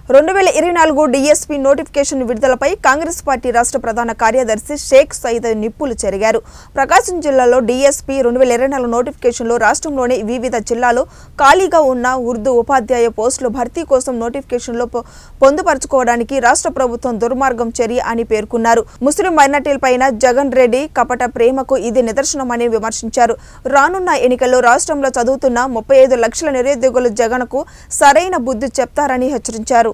2024 DSP notification విడుదలపై Congress party రాష్ట్ర ప్రధాన కార్యదర్శి షేక్ సయీద్ నిప్పులు చెరిగారు. ప్రకాశం జిల్లాలో డీఎస్పీ 2024 నోటిఫికేషన్లో రాష్ట్రంలోని వివిధ జిల్లాల్లో ఖాళీగా ఉన్న ఉర్దూ ఉపాధ్యాయ పోస్టుల భర్తీ కోసం నోటిఫికేషన్లో పొందుపరచుకోవడానికి రాష్ట్ర ప్రభుత్వం దుర్మార్గం చర్య అని పేర్కొన్నారు. ముస్లిం మైనార్టీలపైన జగన్ రెడ్డి కపట ప్రేమకు ఇది నిదర్శనమని విమర్శించారు. రానున్న ఎన్నికల్లో రాష్ట్రంలో చదువుతున్న 35 లక్షల నిరుద్యోగులు జగన్కు సరైన బుద్ధి చెప్తారని హెచ్చరించారు.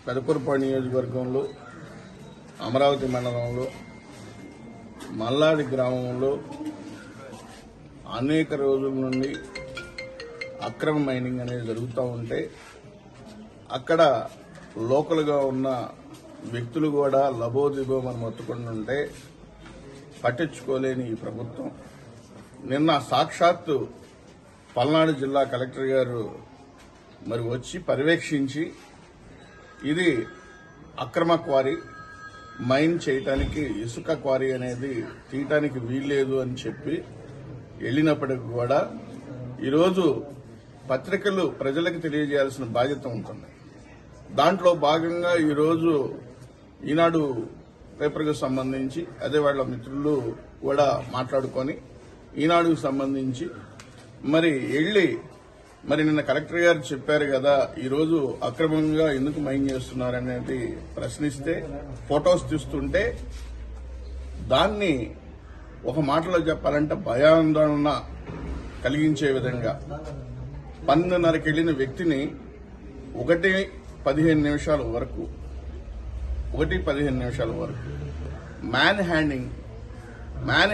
పెదకూరుపాడు నియోజకవర్గంలో అమరావతి మండలంలో మల్లాడి గ్రామంలో అనేక రోజుల నుండి అక్రమ మైనింగ్ అనేది జరుగుతూ ఉంటే అక్కడ లోకల్గా ఉన్న వ్యక్తులు కూడా లబోదిబోమని మొత్తుకొని ఉంటే పట్టించుకోలేని ఈ ప్రభుత్వం నిన్న సాక్షాత్తు పల్నాడు జిల్లా కలెక్టర్ గారు మరి వచ్చి పర్యవేక్షించి ఇది అక్రమ క్వారీ, మైన్ చేయటానికి ఇసుక క్వారీ అనేది తీయటానికి వీల్లేదు అని చెప్పి వెళ్ళినప్పటికీ కూడా ఈరోజు పత్రికలు ప్రజలకు తెలియజేయాల్సిన బాధ్యత ఉంటుంది. దాంట్లో భాగంగా ఈరోజు ఈనాడు పేపర్కు సంబంధించి అదే వాళ్ళ మిత్రులు కూడా మాట్లాడుకొని ఈనాడుకు సంబంధించి మరి నిన్న కలెక్టర్ గారు చెప్పారు కదా, ఈరోజు అక్రమంగా ఎందుకు మైన్ చేస్తున్నారనేది ప్రశ్నిస్తే ఫొటోస్ తీస్తుంటే దాన్ని ఒక మాటలో చెప్పాలంటే భయాందోళన కలిగించే విధంగా 12:30కి వెళ్లిన వ్యక్తిని 1:15 నిమిషాల వరకు మ్యాన్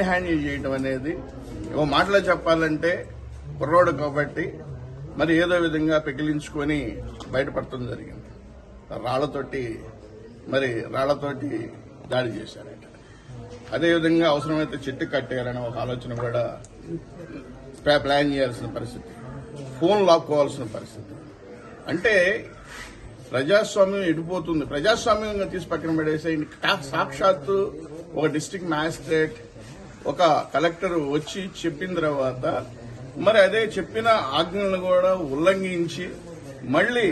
హ్యాండింగ్ చేయడం అనేది ఒక మాటలో చెప్పాలంటే కుర్రోడు కాబట్టి మరి ఏదో విధంగా పెకిలించుకొని బయటపడటం జరిగింది. రాళ్లతోటి దాడి చేశారట. అదేవిధంగా అవసరమైతే చెట్టు కట్టేయాలనే ఒక ఆలోచన కూడా ప్లాన్ చేయాల్సిన పరిస్థితి, ఫోన్ లాక్కోవాల్సిన పరిస్థితి. అంటే ప్రజాస్వామ్యం ఎడిపోతుంది. ప్రజాస్వామ్యంగా తీసి పక్కన పడేసే సాక్షాత్తు ఒక డిస్ట్రిక్ట్ మ్యాజిస్ట్రేట్ ఒక కలెక్టర్ వచ్చి చెప్పిన తర్వాత మరి అదే చెప్పిన ఆజ్ఞలను కూడా ఉల్లంఘించి మళ్లీ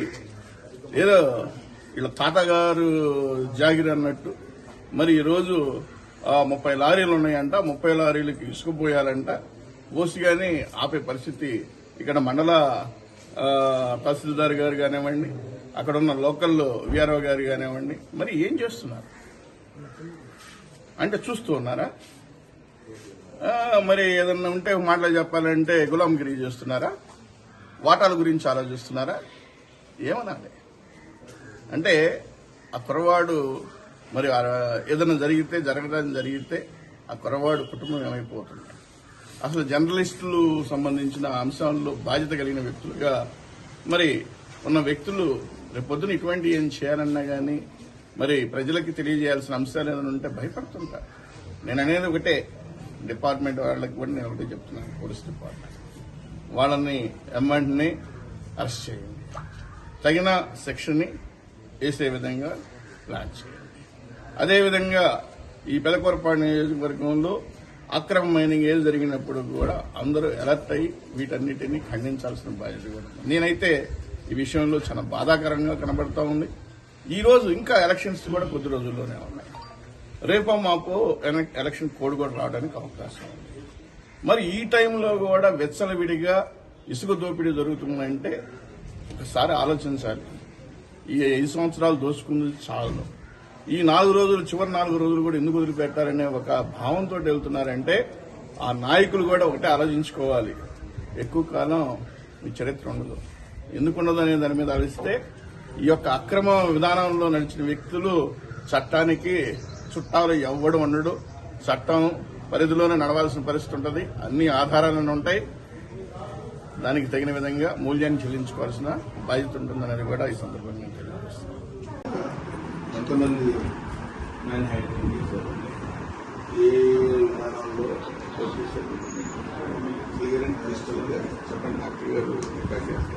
ఏదో వీళ్ళ తాతగారు జాగిరి అన్నట్టు మరి ఈరోజు 30 లారీలు ఉన్నాయంట, 30 లారీలకి ఇసుకుపోయాలంట, పోసిగాని ఆపే పరిస్థితి ఇక్కడ మండల తహసీల్దార్ గారు కానివ్వండి, అక్కడ ఉన్న లోకల్ విఆర్ఓ గారు కానివ్వండి, మరి ఏం చేస్తున్నారు అంటే చూస్తూ ఉన్నారా? మరి ఏదన్నా ఉంటే మాటలు చెప్పాలంటే గులాంగిరి చేస్తున్నారా? వాటాల గురించి ఆలోచిస్తున్నారా? ఏమనాలి అంటే ఆ కుర్రవాడు మరి ఏదైనా జరగడానికి జరిగితే ఆ కుర్రవాడు కుటుంబం ఏమైపోతుంది? అసలు జర్నలిస్టులు సంబంధించిన అంశాల్లో బాధ్యత కలిగిన వ్యక్తులుగా మరి ఉన్న వ్యక్తులు రేపొద్దున ఇటువంటి ఏం చేయాలన్నా కానీ మరి ప్రజలకి తెలియజేయాల్సిన అంశాలు ఏదైనా ఉంటే భయపడుతుంటారు. నేను అనేది ఒకటే, డిపార్ట్మెంట్ వాళ్ళకి కూడా నేను ఒకటే చెప్తున్నాను, పోలీస్ డిపార్ట్మెంట్ వాళ్ళని వెంటనే అరెస్ట్ చేయండి, తగిన సెక్షన్ని వేసే విధంగా ప్లాన్ చేయండి. అదేవిధంగా ఈ పెదకూరుపాడు నియోజకవర్గంలో అక్రమ మైనింగ్ ఏది జరిగినప్పుడు కూడా అందరూ అలర్ట్ అయ్యి వీటన్నిటినీ ఖండించాల్సిన బాధ్యత కూడా ఉంది. నేనైతే ఈ విషయంలో చాలా బాధాకరంగా కనబడతా ఉంది. ఈ రోజు ఇంకా ఎలక్షన్స్ కూడా కొద్ది రోజుల్లోనే ఉన్నాయి. రేపో మాకు ఎలక్షన్ కోడ్ కూడా రావడానికి అవకాశం ఉంది. మరి ఈ టైంలో కూడా వెచ్చలవిడిగా ఇసుక దోపిడీ జరుగుతుందంటే ఒకసారి ఆలోచించాలి. ఈ 5 సంవత్సరాలు దోచుకుంది చాలు. ఈ 4 రోజులు, చివరి 4 రోజులు కూడా ఎందుకు వదిలిపెట్టారనే ఒక భావంతో వెళ్తున్నారంటే ఆ నాయకులు కూడా ఒకటే ఆలోచించుకోవాలి. ఎక్కువ కాలం మీ చరిత్ర ఉండదు. ఎందుకుండదు అనే దాని మీద ఆలోచిస్తే ఈ యొక్క అక్రమ విధానంలో నడిచిన వ్యక్తులు చట్టానికి చుట్టాలు ఎవ్వడం ఉండడు. చట్టం పరిధిలోనే నడవాల్సిన పరిస్థితి ఉంటుంది. అన్ని ఆధారాలను ఉంటాయి. దానికి తగిన విధంగా మూల్యాన్ని చెల్లించుకోవాల్సిన బాధ్యత ఉంటుందనేది కూడా ఈ సందర్భంగా తెలియజేస్తున్నాను. ఎంతమంది మ్యాన్ హ్యాండింగ్ చేశారు, ఏ విధానంలో క్లియర్ అండ్ క్రిస్టల్ గా చెప్పండి డాక్టర్ గారు రికార్డ్ చేస్తారు.